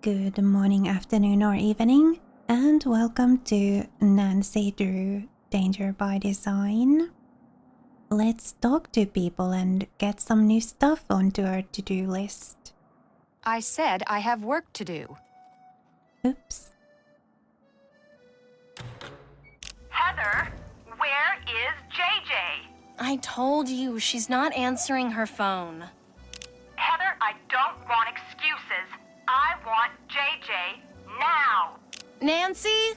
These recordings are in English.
Good morning, afternoon, or evening, and welcome to Nancy Drew Danger by Design. Let's talk to people and get some new stuff onto our to-do list. I said I have work to do. Oops. Heather, where is JJ? I told you, she's not answering her phone. Heather, I don't want excuses. I want JJ now. Nancy?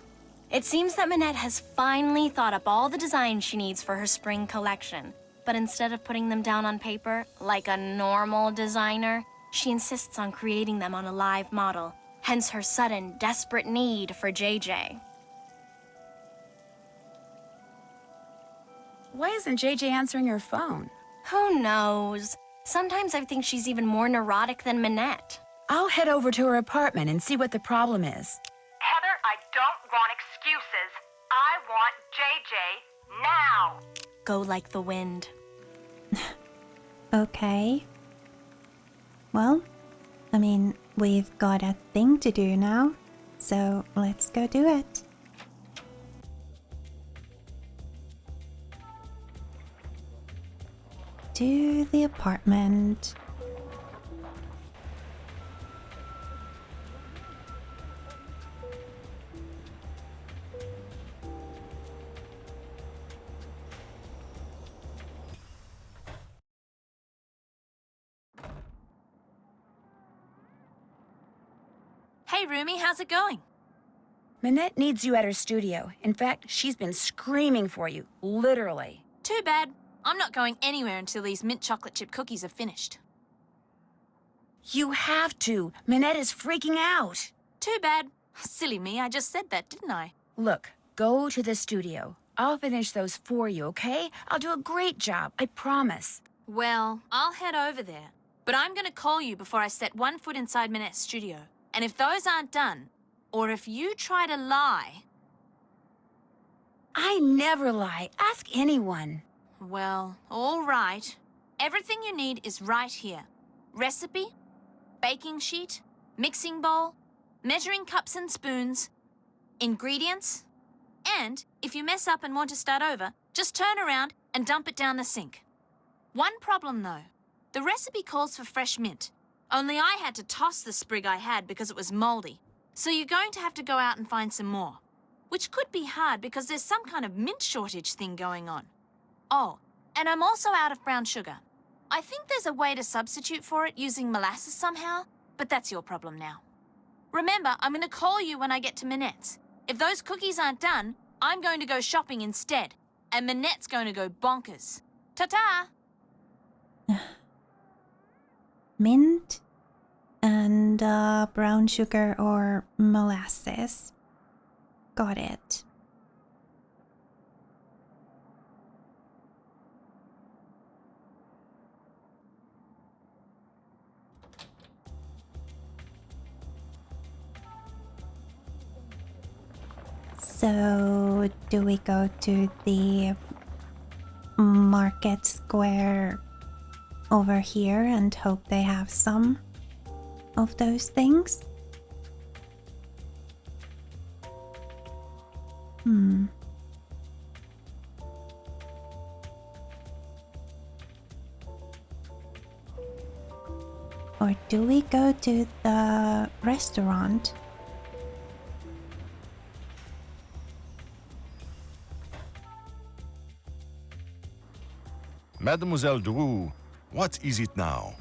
It seems that Minette has finally thought up all the designs she needs for her spring collection. But instead of putting them down on paper, like a normal designer, she insists on creating them on a live model. Hence her sudden, desperate need for JJ. Why isn't JJ answering her phone? Who knows? Sometimes I think she's even more neurotic than Minette. I'll head over to her apartment and see what the problem is. Heather, I don't want excuses. I want JJ now. Go like the wind. Okay. Well, I mean, we've got a thing to do now, so let's go do it. To the apartment. Hey, Rumi, how's it going? Minette needs you at her studio. In fact, she's been screaming for you, literally. Too bad. I'm not going anywhere until these mint chocolate chip cookies are finished. You have to. Minette is freaking out. Too bad. Silly me, I just said that, didn't I? Look, go to the studio. I'll finish those for you, okay? I'll do a great job, I promise. Well, I'll head over there. But I'm going to call you before I set one foot inside Minette's studio. And if those aren't done, or if you try to lie... I never lie. Ask anyone. Well, all right. Everything you need is right here. Recipe, baking sheet, mixing bowl, measuring cups and spoons, ingredients, and if you mess up and want to start over, just turn around and dump it down the sink. One problem, though. The recipe calls for fresh mint. Only I had to toss the sprig I had because it was moldy. So you're going to have to go out and find some more. Which could be hard because there's some kind of mint shortage thing going on. Oh, and I'm also out of brown sugar. I think there's a way to substitute for it using molasses somehow, but that's your problem now. Remember, I'm going to call you when I get to Minette's. If those cookies aren't done, I'm going to go shopping instead. And Minette's going to go bonkers. Ta-ta! Mint and brown sugar or molasses. Got it. So, do we go to the market square over here and hope they have some of those things? Or do we go to the restaurant? Mademoiselle Drew, what is it now?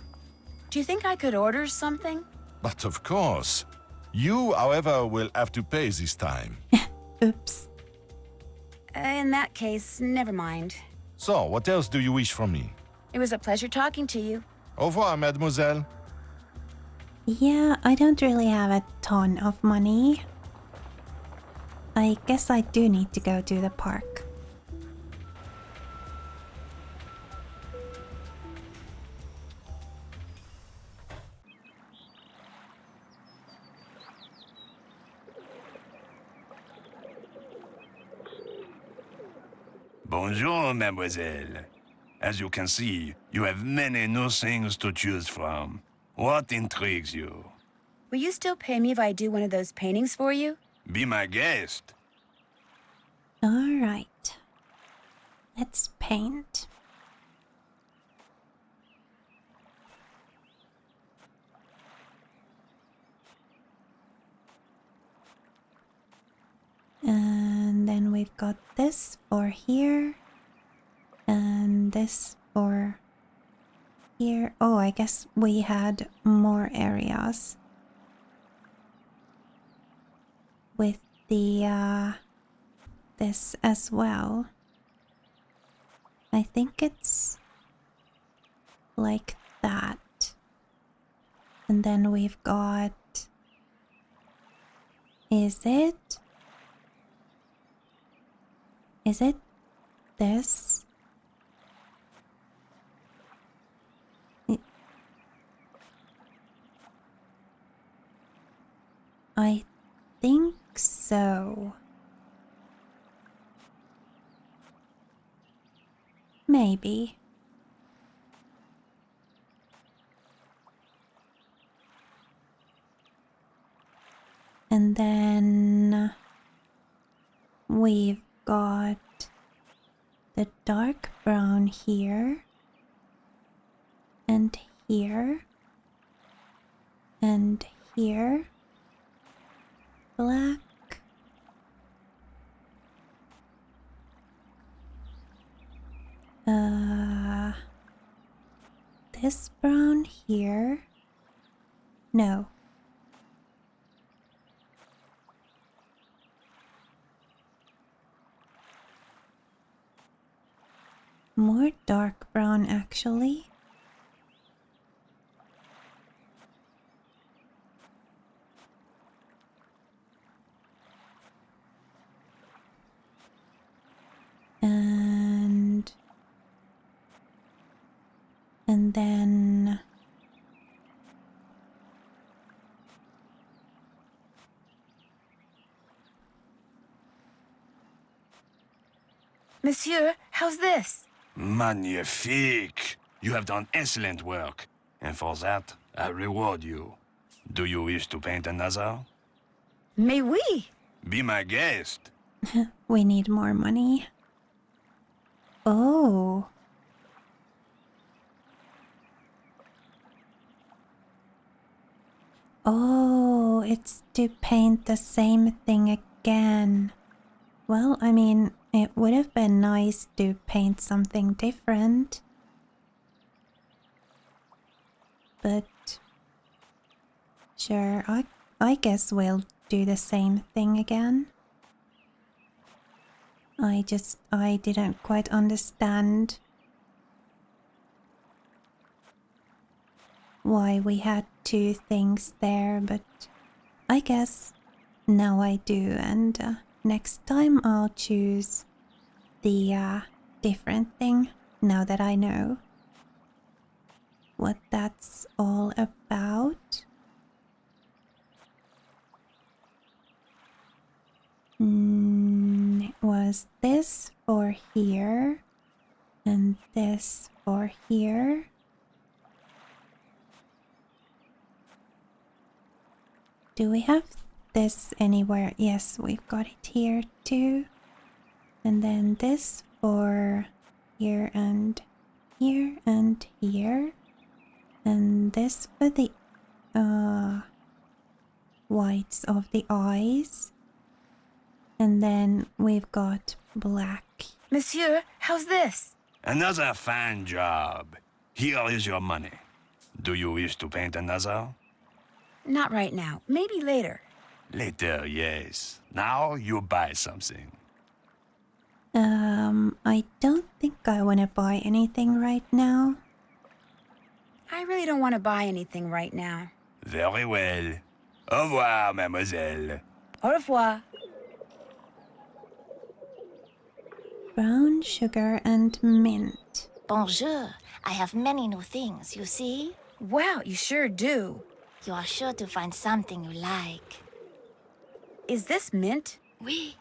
Do you think I could order something? But of course. You, however, will have to pay this time. Oops. In that case, never mind. So, what else do you wish from me? It was a pleasure talking to you. Au revoir, mademoiselle. Yeah, I don't really have a ton of money. I guess I do need to go to the park. Bonjour, mademoiselle. As you can see, you have many new things to choose from. What intrigues you? will you still pay me if I do one of those paintings for you? Be my guest. All right. Let's paint. And then we've got this for here. And this for here. Oh, I guess we had more areas with the this as well. I think it's like that. And then we've got, is it this? I think so. Maybe. And then we've got the dark brown here and here and here. Black. This brown here. No. More dark brown actually. And then Monsieur, how's this? Magnifique! You have done excellent work. And for that, I reward you. Do you wish to paint another? Mais oui! Be my guest. we need more money. Oh. Oh, it's to paint the same thing again. Well, I mean, it would have been nice to paint something different. But sure, I guess we'll do the same thing again. I didn't quite understand why we had two things there, but I guess now I do, and next time I'll choose the different thing now that I know what that's all about. It was this for here and this for here. Do we have this anywhere? Yes, we've got it here too. And then this for here and here and here. And this for the whites of the eyes. And then we've got black. Monsieur, how's this? Another fine job. Here is your money. Do you wish to paint another? Not right now. Maybe later. Later, yes. Now you buy something. I don't think I want to buy anything right now. I really don't want to buy anything right now. Very well. Au revoir, mademoiselle. Au revoir. Brown sugar and mint. Bonjour. I have many new things, you see? Wow, you sure do. You are sure to find something you like. Is this mint? Oui,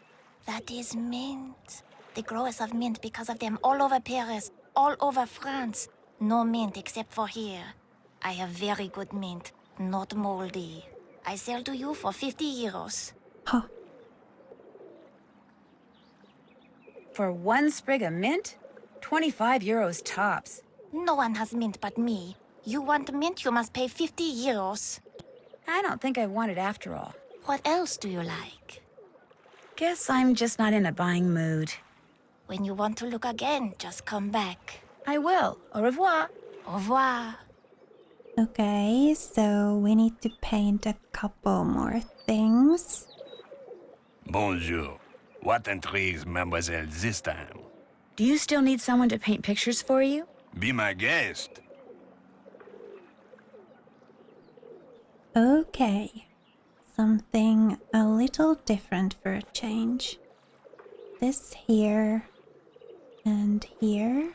that is mint. The growers of mint because of them all over Paris, all over France. No mint except for here. I have very good mint, not moldy. I sell to you for 50 euros. Huh. For one sprig of mint? 25 euros tops. No one has mint but me. You want mint, you must pay 50 euros. I don't think I want it after all. What else do you like? Guess I'm just not in a buying mood. When you want to look again, just come back. I will. Au revoir. Au revoir. Okay, so we need to paint a couple more things. Bonjour. What intrigues mademoiselle this time? Do you still need someone to paint pictures for you? Be my guest. Okay, something a little different for a change. This here and here,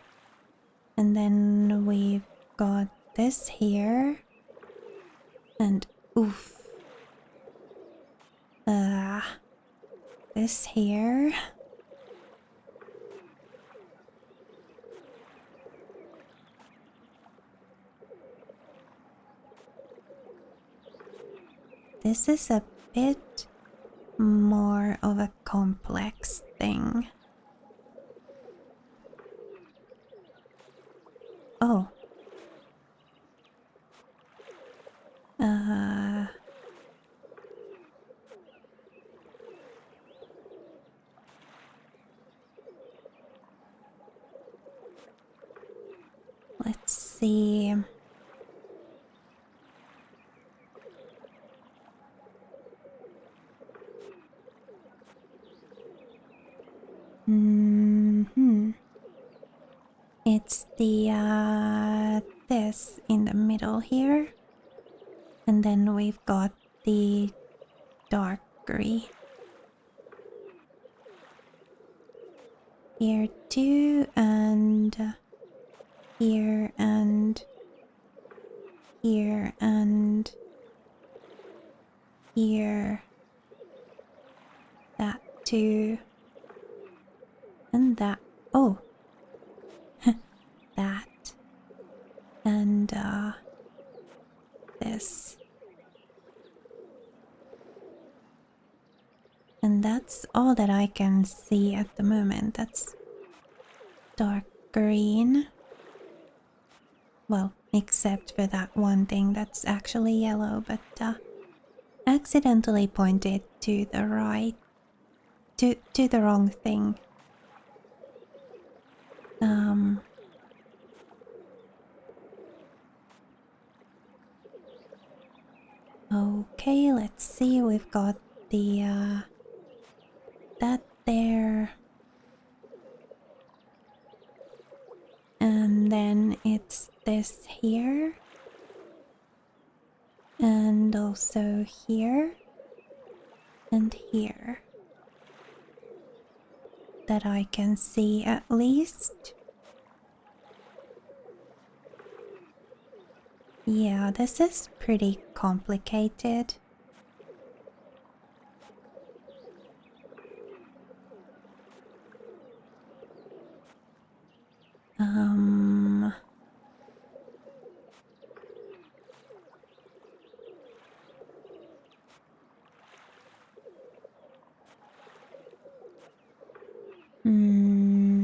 and then we've got this here, and oof. This here. This is a bit more of a complex thing. Oh. Let's see. It's the this in the middle here, and then we've got the dark green here too, and here and here and here. That too, and that. Oh. That and this, and that's all that I can see at the moment. That's dark green, well, except for that one thing that's actually yellow, but accidentally pointed to the right, to the wrong thing. Okay, let's see. We've got the that there, and then it's this here, and also here and here that I can see at least. Yeah, this is pretty complicated.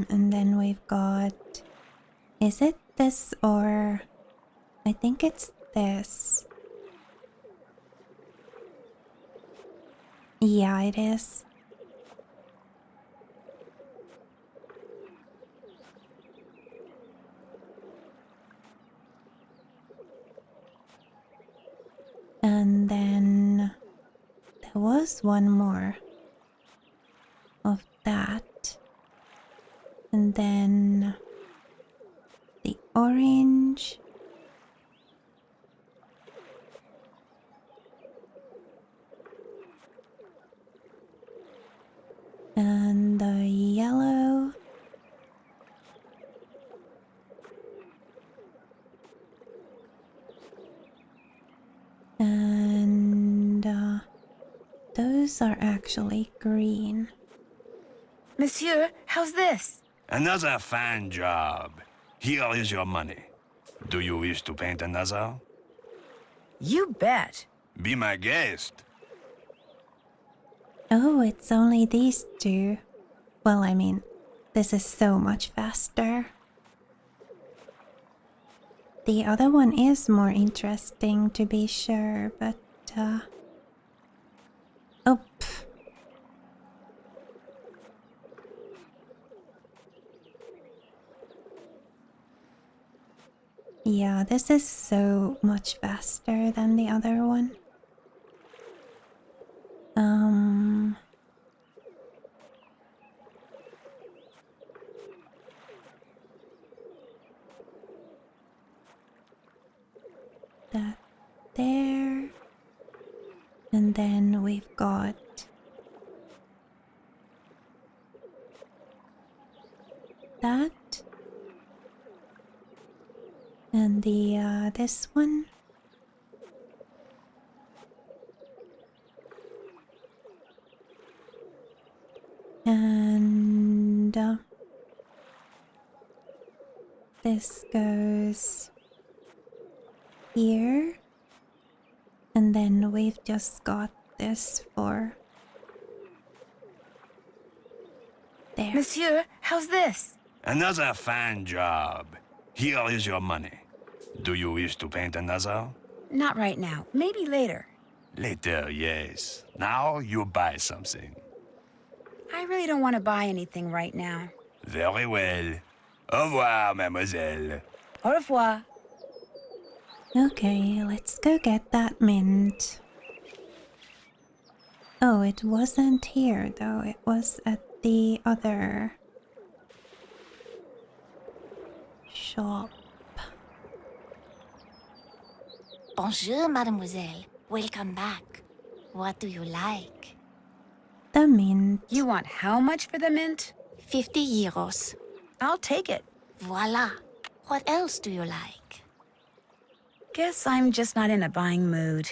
And then we've got, is it this or I think it's this. Yeah, it is. And then there was one more of that. And then the orange. And the yellow. And those are actually green. Monsieur, how's this? Another fine job. Here is your money. Do you wish to paint another? You bet. Be my guest. Oh, it's only these two. Well, I mean, this is so much faster. The other one is more interesting to be sure, but oh, pff. Yeah, this is so much faster than the other one. That there. And then we've got that. And the this one. And this goes here. And then we've just got this for there. Monsieur, how's this? Another fine job. Here is your money. Do you wish to paint another? Not right now. Maybe later. Later, yes. Now you buy something. I really don't want to buy anything right now. Very well. Au revoir, mademoiselle. Au revoir. Okay, let's go get that mint. Oh, it wasn't here though. It was at the other shop. Bonjour, mademoiselle. Welcome back. What do you like? The mint. You want how much for the mint? 50 euros. I'll take it. Voila. What else do you like? Guess I'm just not in a buying mood.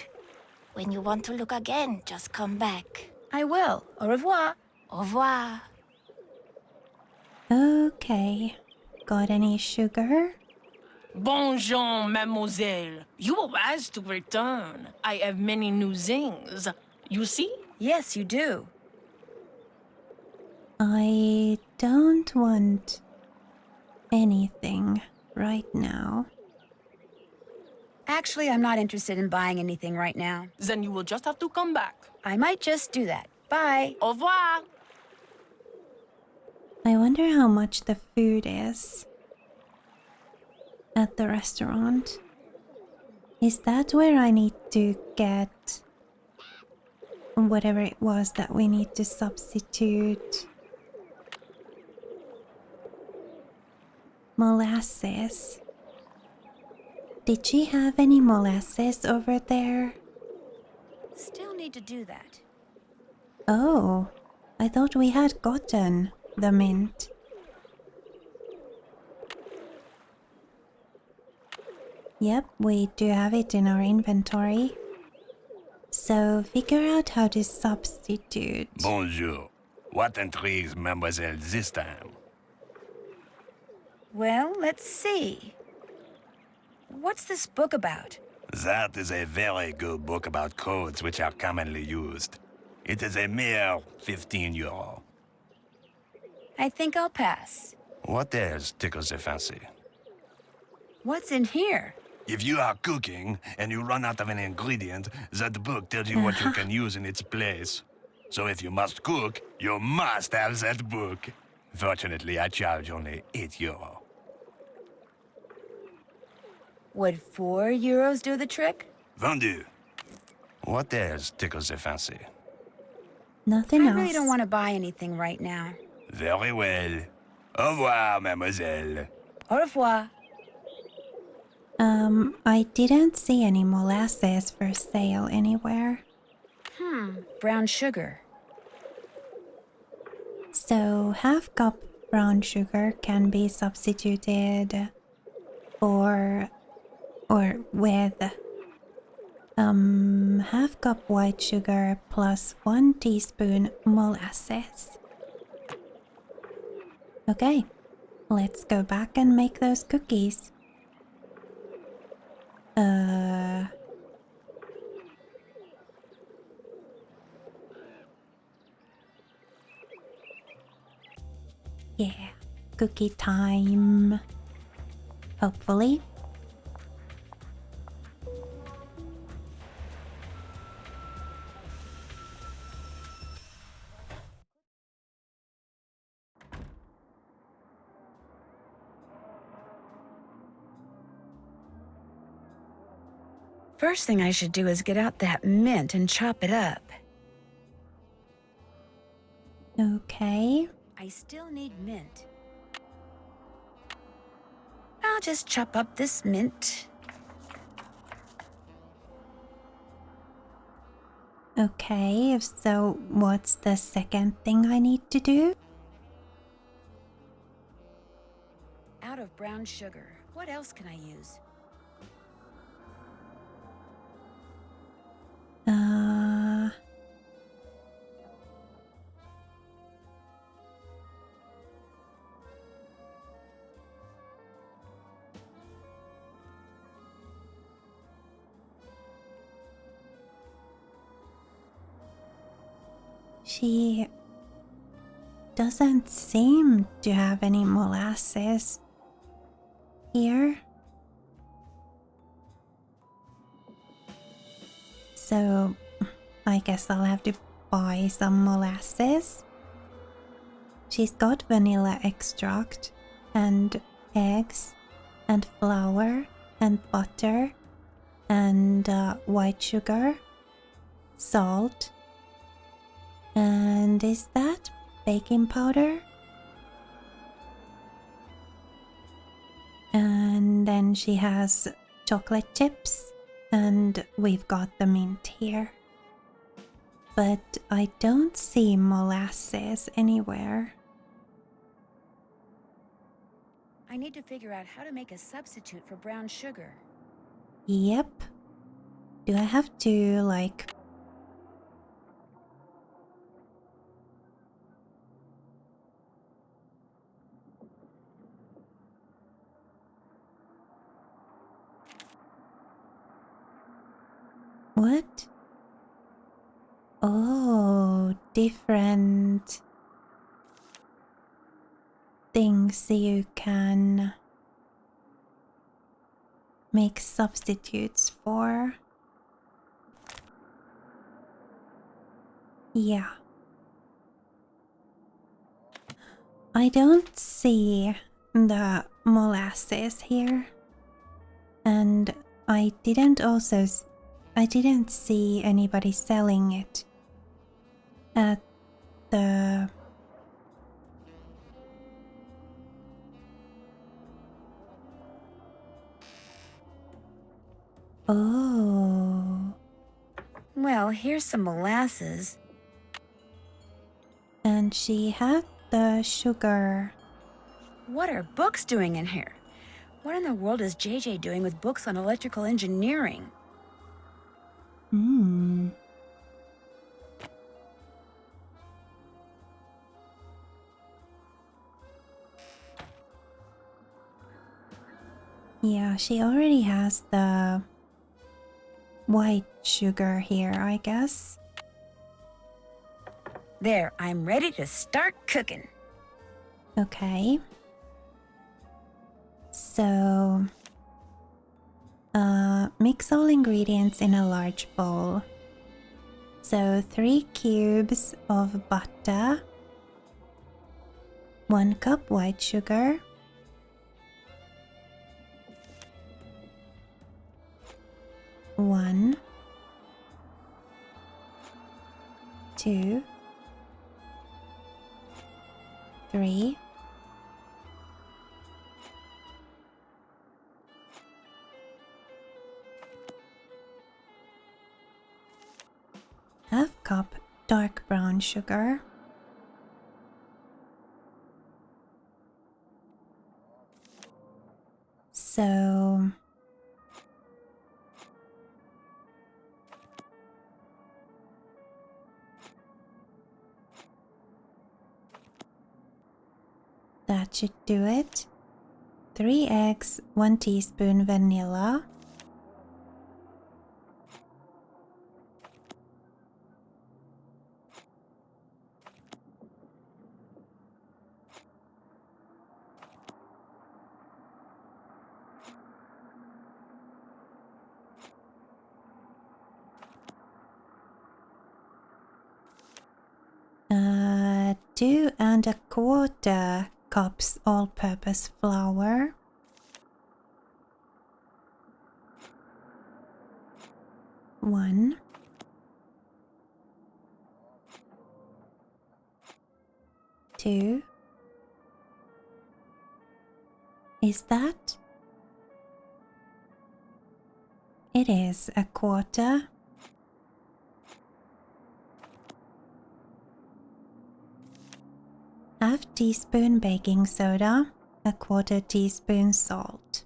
When you want to look again, just come back. I will. Au revoir. Au revoir. Okay. Got any sugar? Bonjour, mademoiselle. You were wise to return. I have many new things. You see? Yes, you do. I don't want anything right now. Actually, I'm not interested in buying anything right now. Then you will just have to come back. I might just do that. Bye. Au revoir. I wonder how much the food is at the restaurant. Is that where I need to get whatever it was that we need to substitute? Molasses. Did she have any molasses over there? Still need to do that. Oh, I thought we had gotten the mint. Yep, we do have it in our inventory. So figure out how to substitute. Bonjour. What intrigues mademoiselle this time? Well, let's see. What's this book about? That is a very good book about codes which are commonly used. It is a mere 15 euro. I think I'll pass. What else tickles the fancy? What's in here? If you are cooking and you run out of an ingredient, that book tells you what you can use in its place. So if you must cook, you must have that book. Fortunately, I charge only 8 euro. Would 4 euros do the trick? Vendu. What else tickles the fancy? Nothing I else. really don't want to buy anything right now. Very well. Au revoir, mademoiselle. Au revoir. I didn't see any molasses for sale anywhere. Brown sugar. So half cup brown sugar can be substituted for or with half cup white sugar plus 1 teaspoon molasses. Okay, let's go back and make those cookies. Yeah, cookie time. Hopefully. First thing I should do is get out that mint and chop it up. Okay. I still need mint. I'll just chop up this mint. Okay, so what's the second thing I need to do? Out of brown sugar. What else can I use? Uh... She doesn't seem to have any molasses here. So I guess I'll have to buy some molasses. She's got vanilla extract and eggs and flour and butter and white sugar, salt, and is that baking powder? And then she has chocolate chips, and we've got the mint here. But I don't see molasses anywhere. I need to figure out how to make a substitute for brown sugar. Yep. Do I have to, like... What? Oh, different things you can make substitutes for. Yeah. I don't see the molasses here. And I didn't see anybody selling it at the... Oh. Well, here's some molasses. And she had the sugar. What are books doing in here? What in the world is JJ doing with books on electrical engineering? Hmm. Yeah, she already has the white sugar here, I guess. There, I'm ready to start cooking. Okay. So, mix all ingredients in a large bowl. So 3 cubes of butter, 1 cup white sugar, 1, 2, 3, 1/2 cup dark brown sugar, so that should do it. 3 eggs, 1 teaspoon vanilla, 2¼ cups all-purpose flour, 1, 2. Is that? It is 1/4. ½ teaspoon baking soda, 1/4 teaspoon salt,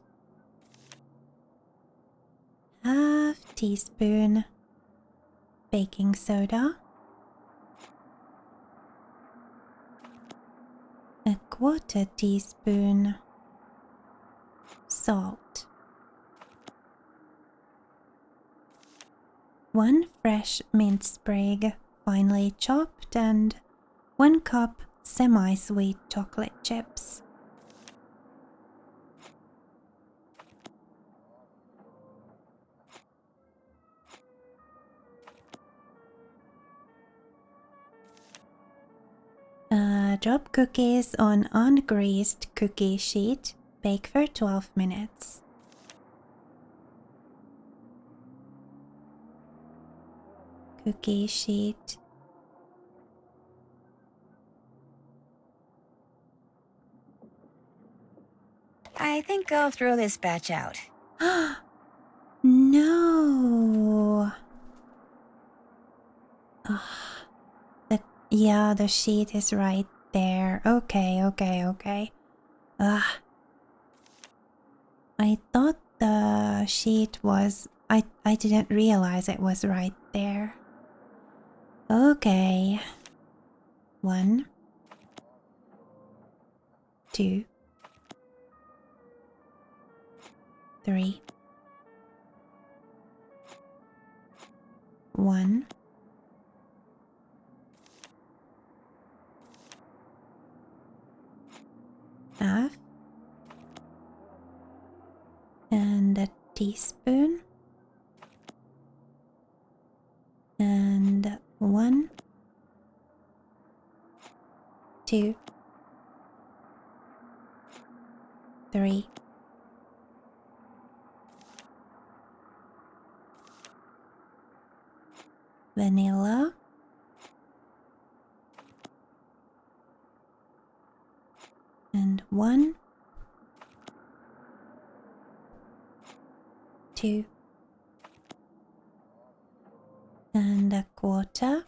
½ teaspoon baking soda, 1/4 teaspoon salt, 1 fresh mint sprig finely chopped, and 1 cup semi-sweet chocolate chips. Drop cookies on ungreased cookie sheet. Bake for 12 minutes. Cookie sheet. I think I'll throw this batch out. No. Yeah, the sheet is right there. Okay. I thought the sheet was... I didn't realize it was right there. Okay. 1, 2, 3, 1, 1/2, and a teaspoon, and 1, 2, 3, 'vanilla', and 1, 2, and 1/4,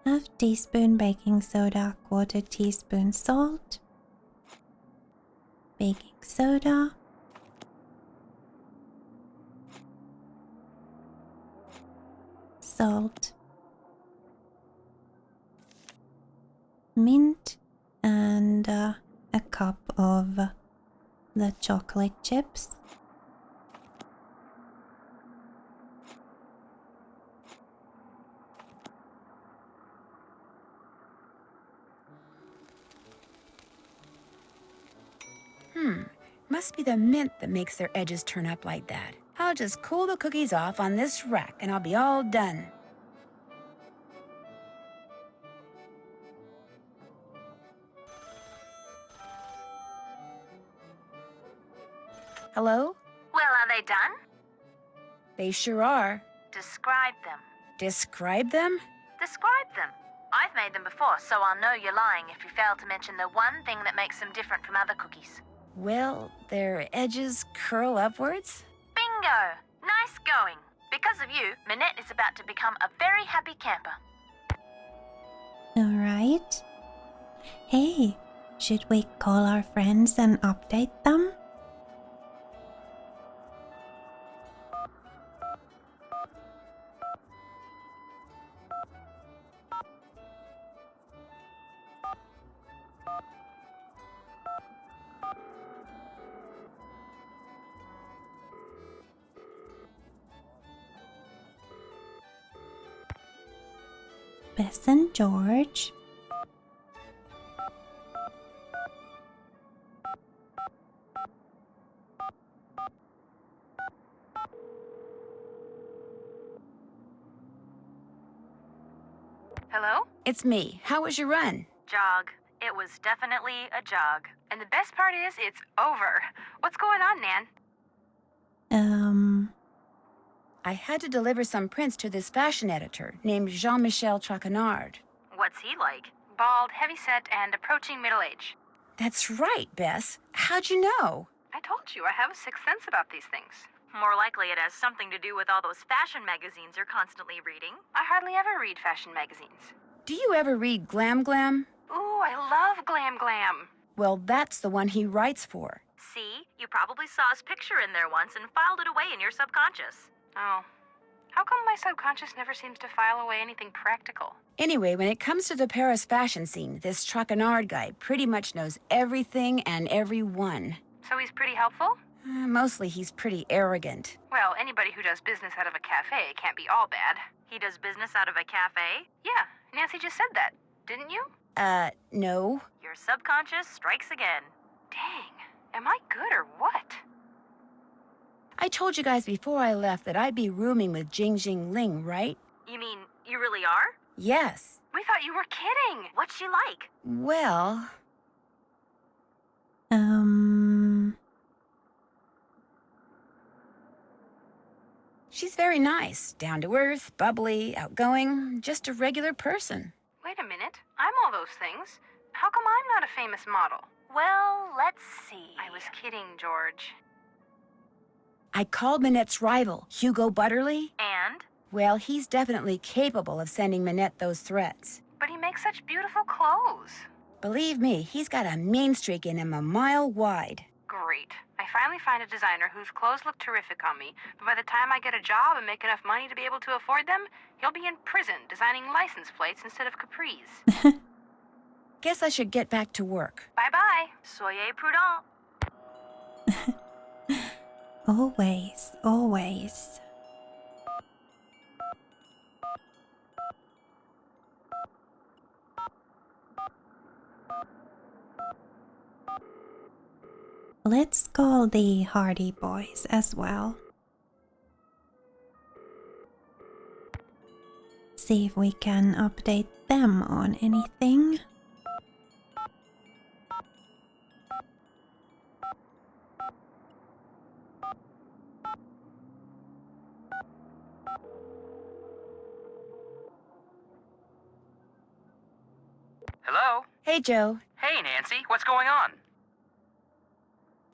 ½ teaspoon baking soda, 1/4 teaspoon salt, baking soda, salt, mint, and a cup of the chocolate chips. Must be the mint that makes their edges turn up like that. I'll just cool the cookies off on this rack and I'll be all done. Hello? Well, are they done? They sure are. Describe them. Describe them? Describe them. I've made them before, so I'll know you're lying if you fail to mention the one thing that makes them different from other cookies. Well, their edges curl upwards. Bingo! Nice going. Because of you, Minette is about to become a very happy camper. Alright. Hey, should we call our friends and update them? Bess and George. Hello? It's me. How was your run? Jog. It was definitely a jog. And the best part is, it's over. What's going on, Nan? I had to deliver some prints to this fashion editor named Jean-Michel Traquenard. What's he like? Bald, heavy-set, and approaching middle age. That's right, Bess. How'd you know? I told you, I have a sixth sense about these things. More likely it has something to do with all those fashion magazines you're constantly reading. I hardly ever read fashion magazines. Do you ever read Glam Glam? Ooh, I love Glam Glam. Well, that's the one he writes for. See? You probably saw his picture in there once and filed it away in your subconscious. Oh. How come my subconscious never seems to file away anything practical? Anyway, when it comes to the Paris fashion scene, this Traquenard guy pretty much knows everything and everyone. So he's pretty helpful? Mostly he's pretty arrogant. Well, anybody who does business out of a cafe can't be all bad. He does business out of a cafe? Yeah, Nancy just said that, didn't you? No. Your subconscious strikes again. Dang, am I good or what? I told you guys before I left that I'd be rooming with Jing Jing Ling, right? You mean you really are? Yes. We thought you were kidding. What's she like? Well... She's very nice, down to earth, bubbly, outgoing, just a regular person. Wait a minute, I'm all those things. How come I'm not a famous model? Well, let's see. I was kidding, George. I called Minette's rival, Hugo Butterly. And? Well, he's definitely capable of sending Minette those threats. But he makes such beautiful clothes. Believe me, he's got a mean streak in him a mile wide. Great. I finally find a designer whose clothes look terrific on me, but by the time I get a job and make enough money to be able to afford them, he'll be in prison designing license plates instead of capris. Guess I should get back to work. Bye-bye. Soyez prudent. Always, always. Let's call the Hardy Boys as well. See if we can update them on anything. Hello? Hey, Joe. Hey, Nancy, what's going on?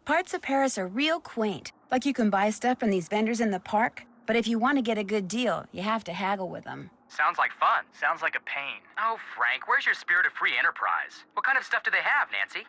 Parts of Paris are real quaint. Like you can buy stuff from these vendors in the park, but if you want to get a good deal, you have to haggle with them. Sounds like fun. Sounds like a pain. Oh, Frank, where's your spirit of free enterprise? What kind of stuff do they have, Nancy?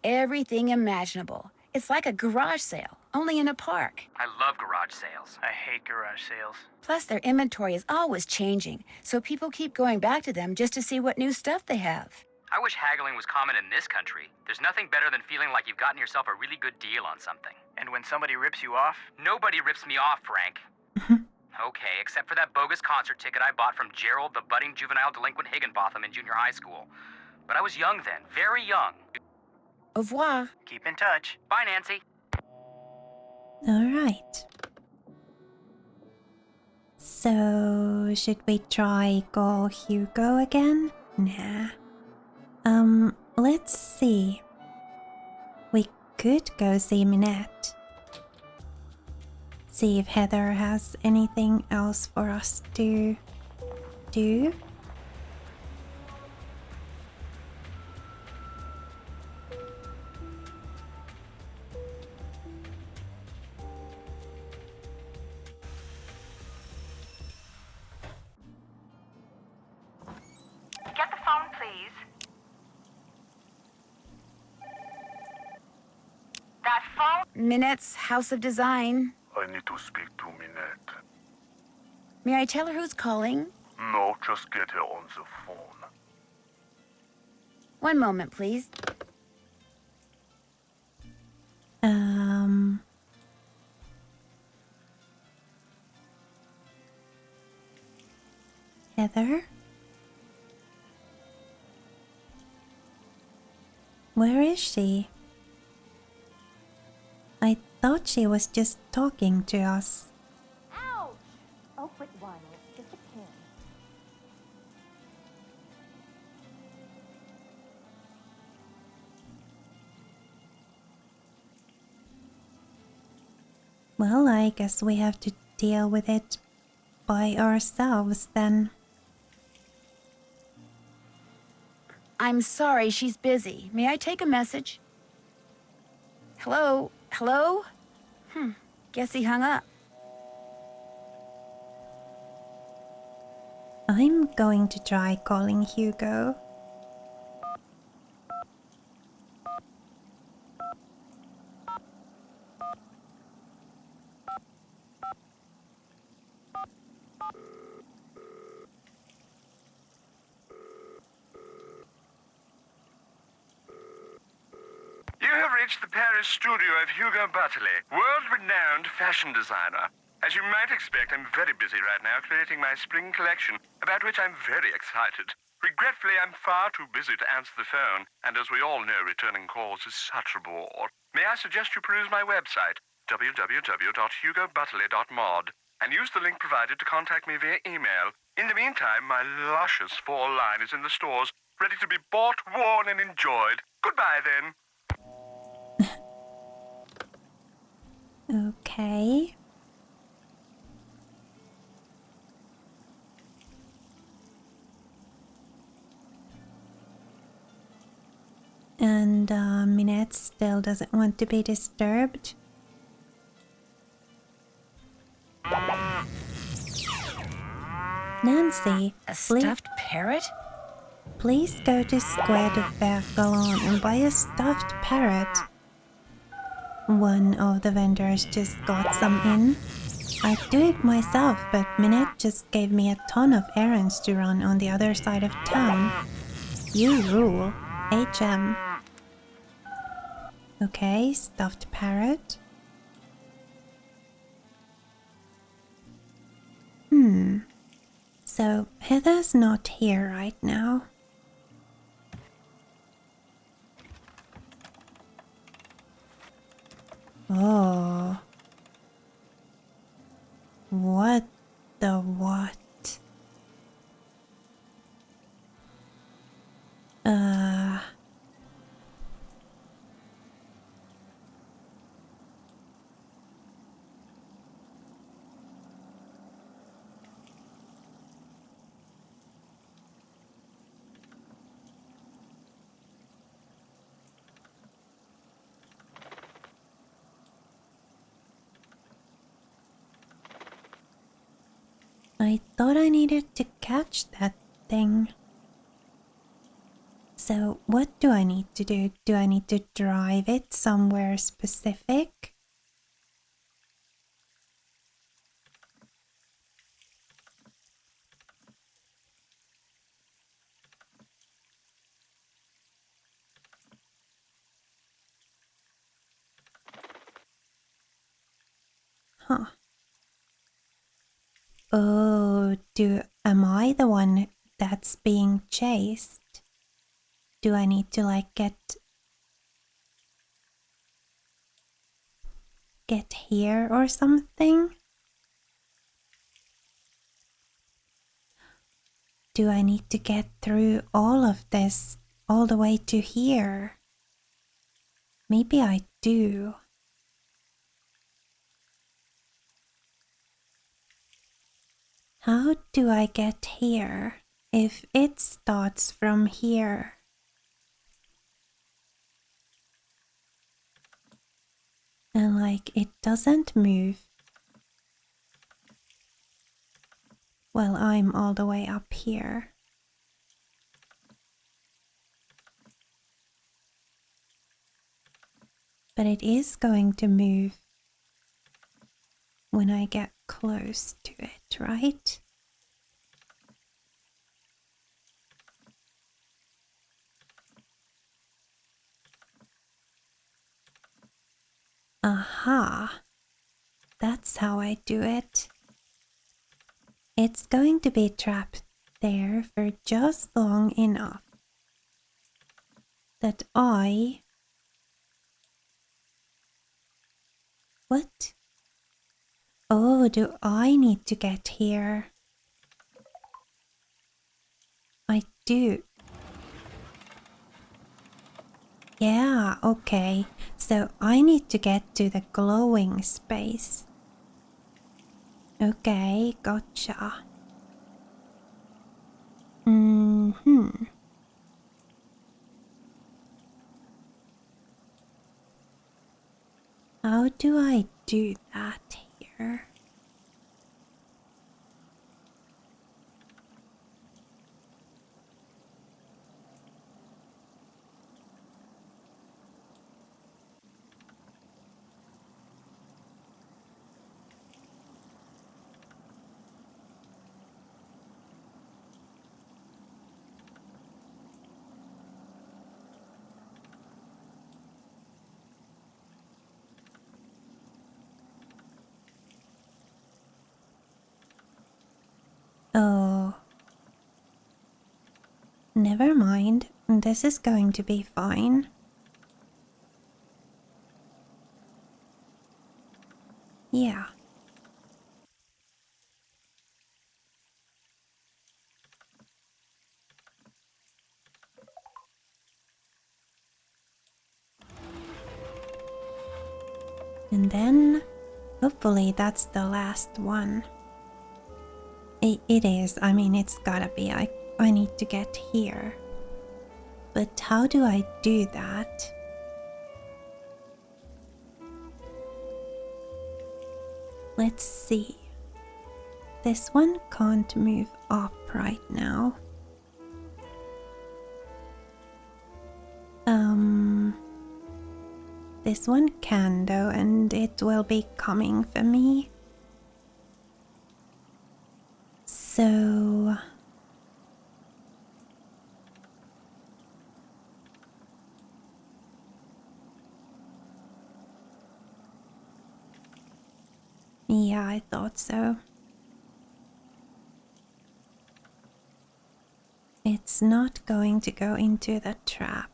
Everything imaginable. It's like a garage sale, only in a park. I love garage sales. I hate garage sales. Plus, their inventory is always changing, so people keep going back to them just to see what new stuff they have. I wish haggling was common in this country. There's nothing better than feeling like you've gotten yourself a really good deal on something. And when somebody rips you off? Nobody rips me off, Frank. Okay, except for that bogus concert ticket I bought from Gerald, the budding juvenile delinquent Higginbotham in junior high school. But I was young then, very young. Au revoir. Keep in touch. Bye, Nancy. Alright. So, should we try call Hugo again? Nah. Let's see. We could go see Minette. See if Heather has anything else for us to do. Get the phone, please. That phone? Minette's House of Design. I need to speak to Minette. May I tell her who's calling? No, just get her on the phone. One moment, please. Heather? Where is she? I thought she was just talking to us. Ouch! Oh, quit whining. Well, I guess we have to deal with it by ourselves then. I'm sorry, she's busy. May I take a message? Hello? Hello? Guess he hung up. I'm going to try calling Hugo. You have reached the Paris studio of Hugo Butterley, world-renowned fashion designer. As you might expect, I'm very busy right now creating my spring collection, about which I'm very excited. Regretfully, I'm far too busy to answer the phone, and as we all know, returning calls is such a bore. May I suggest you peruse my website, www.hugobutterley.mod, and use the link provided to contact me via email. In the meantime, my luscious fall line is in the stores, ready to be bought, worn, and enjoyed. Goodbye, then. Okay. And Minette still doesn't want to be disturbed. Nancy, A stuffed parrot? please go to Square de Fer Galon and buy a stuffed parrot. One of the vendors just got some in. I'd do it myself, but Minette just gave me a ton of errands to run on the other side of town. You rule. HM. Okay, stuffed parrot. So Heather's not here right now. Oh. What the what? I thought I needed to catch that thing. So what do I need to do? Do I need to drive it somewhere specific? Huh. Oh, am I the one that's being chased? Do I need to like get here or something? Do I need to get through all of this all the way to here? Maybe I do. How do I get here if it starts from here? And like it doesn't move. Well, I'm all the way up here. But it is going to move when I get close to it, right? Aha! That's how I do it. It's going to be trapped there for just long enough that I... What? Oh, do I need to get here? I do. Yeah, okay. So I need to get to the glowing space. Okay, gotcha. Mm-hmm. How do I do that here? Oh. Never mind. This is going to be fine. Yeah. And then, hopefully that's the last one. It is. I mean, it's gotta be. I need to get here. But how do I do that? Let's see. This one can't move up right now. This one can though, and it will be coming for me. So... yeah, I thought so. It's not going to go into the trap.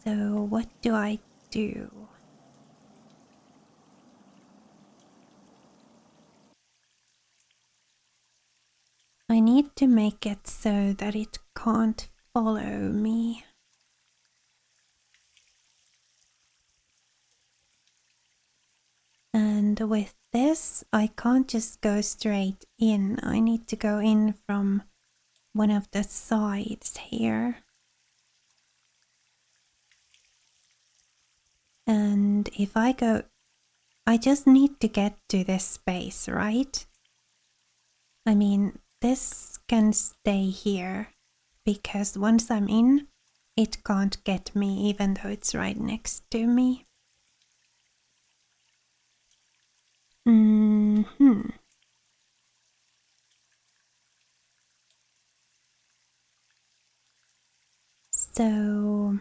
So what do I do? I need to make it so that it can't follow me. And with this, I can't just go straight in. I need to go in from one of the sides here. And if I go, I just need to get to this space, right? I mean, this can stay here because once I'm in, it can't get me even though it's right next to me. So...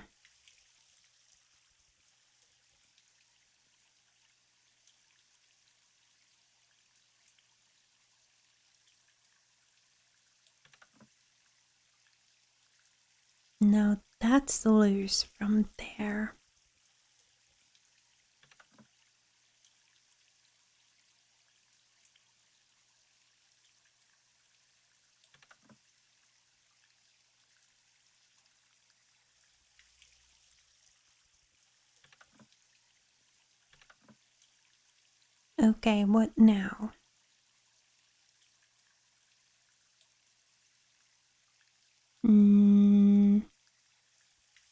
now that's loose from there. Okay, what now?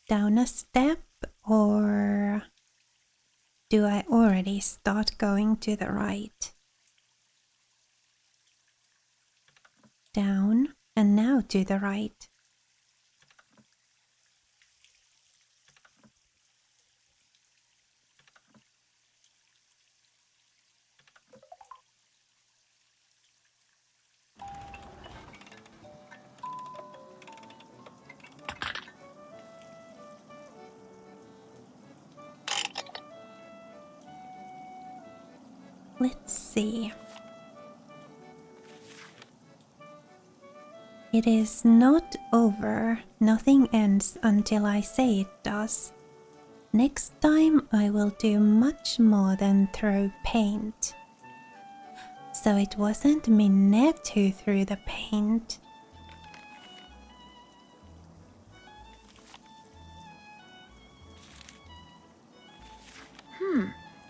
Down a step, or do I already start going to the right? Down, and now to the right. Let's see. It is not over. Nothing ends until I say it does. Next time I will do much more than throw paint. So it wasn't Minette who threw the paint.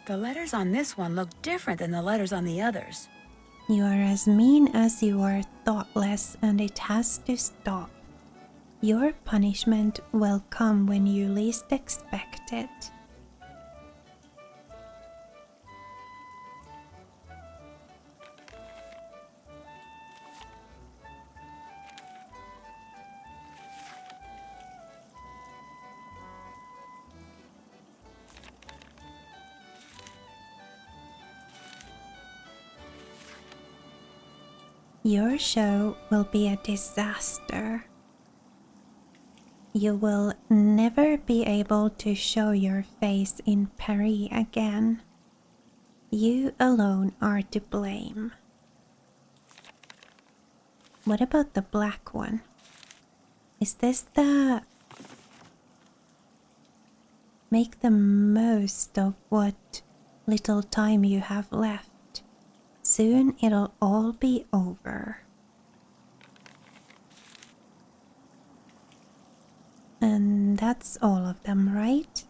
The letters on this one look different than the letters on the others. You are as mean as you are thoughtless, and it has to stop. Your punishment will come when you least expect it. Your show will be a disaster. You will never be able to show your face in Paris again. You alone are to blame. What about the black one? Is this the... Make the most of what little time you have left. Soon it'll all be over. And that's all of them, right?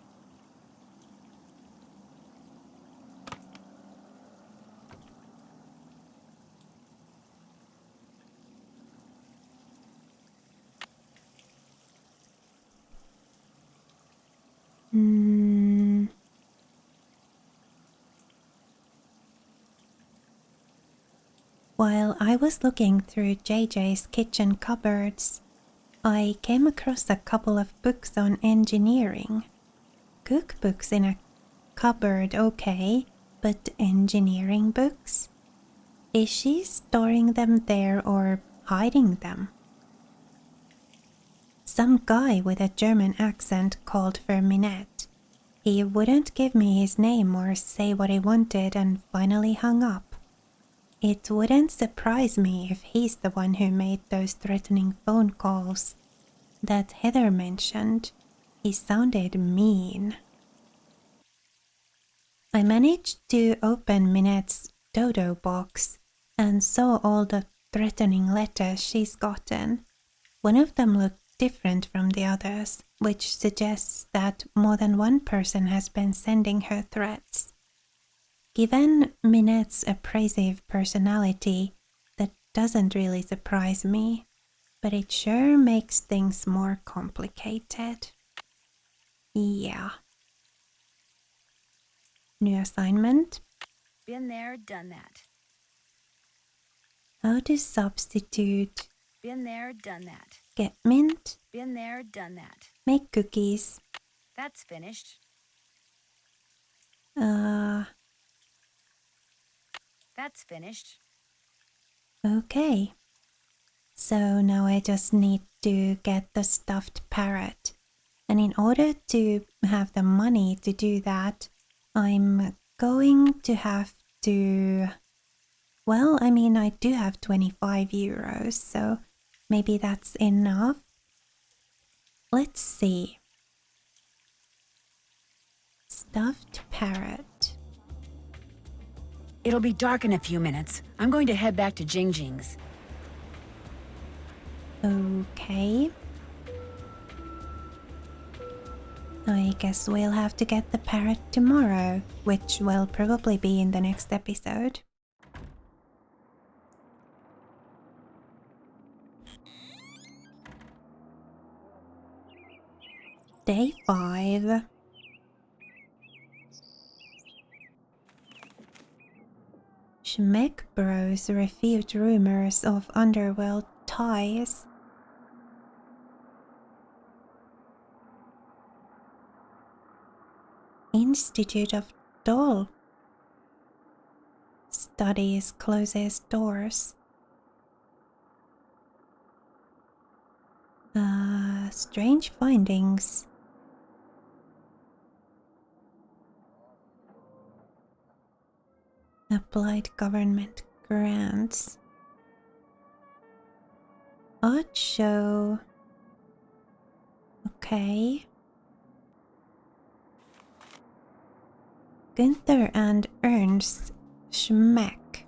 While I was looking through JJ's kitchen cupboards, I came across a couple of books on engineering. Cookbooks in a cupboard, okay, but engineering books? Is she storing them there or hiding them? Some guy with a German accent called for Minette. He wouldn't give me his name or say what he wanted and finally hung up. It wouldn't surprise me if he's the one who made those threatening phone calls that Heather mentioned. He sounded mean. I managed to open Minette's dodo box and saw all the threatening letters she's gotten. One of them looked different from the others, which suggests that more than one person has been sending her threats. Given Minette's abrasive personality, that doesn't really surprise me, but it sure makes things more complicated. Yeah. New assignment. Been there, done that. How to substitute. Been there, done that. Get mint. Been there, done that. Make cookies. That's finished. That's finished. Okay. So now I just need to get the stuffed parrot. And in order to have the money to do that, I'm going to have to... Well, I mean, I do have 25 euros, so maybe that's enough. Let's see. Stuffed parrot. It'll be dark in a few minutes. I'm going to head back to Jing Jing's. Okay. I guess we'll have to get the parrot tomorrow, which will probably be in the next episode. Day 5. Schmeck Bros refute rumors of underworld ties. Institute of Doll Studies closes doors. Strange findings. Applied government grants. Odd show. Okay. Günther and Ernst Schmeck,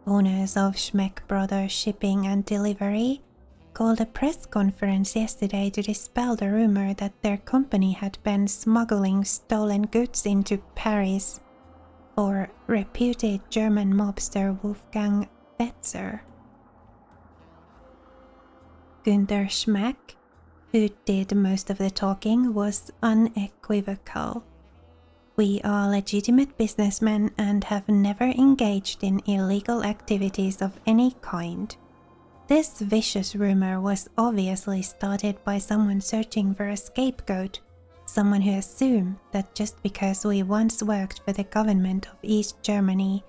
owners of Schmeck Brothers Shipping and Delivery, called a press conference yesterday to dispel the rumor that their company had been smuggling stolen goods into Paris. for reputed German mobster Wolfgang Fetzer. Günther Schmeck, who did most of the talking, was unequivocal. We are legitimate businessmen and have never engaged in illegal activities of any kind. This vicious rumor was obviously started by someone searching for a scapegoat, someone who assumed that just because we once worked for the government of East Germany,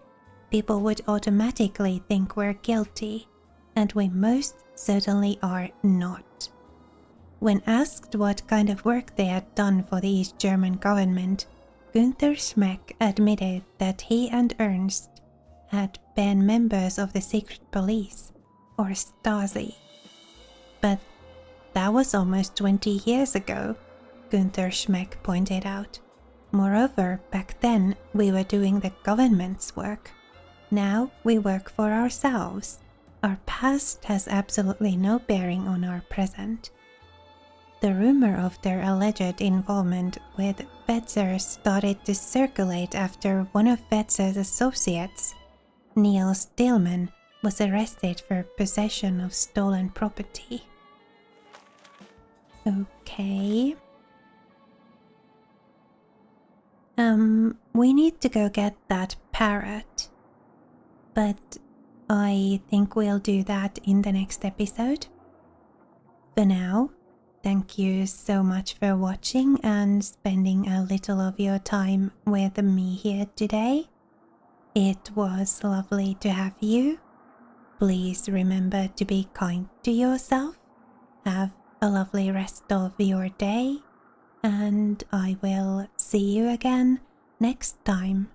people would automatically think we're guilty, and we most certainly are not. When asked what kind of work they had done for the East German government, Günther Schmeck admitted that he and Ernst had been members of the secret police, or Stasi. But that was almost 20 years ago, Günther Schmeck pointed out. Moreover, back then we were doing the government's work. Now we work for ourselves. Our past has absolutely no bearing on our present. The rumor of their alleged involvement with Fetzer started to circulate after one of Fetzer's associates, Niels Dillman, was arrested for possession of stolen property. Okay. We need to go get that parrot. But I think we'll do that in the next episode. For now, thank you so much for watching and spending a little of your time with me here today. It was lovely to have you. Please remember to be kind to yourself. Have a lovely rest of your day, and I will see you again next time.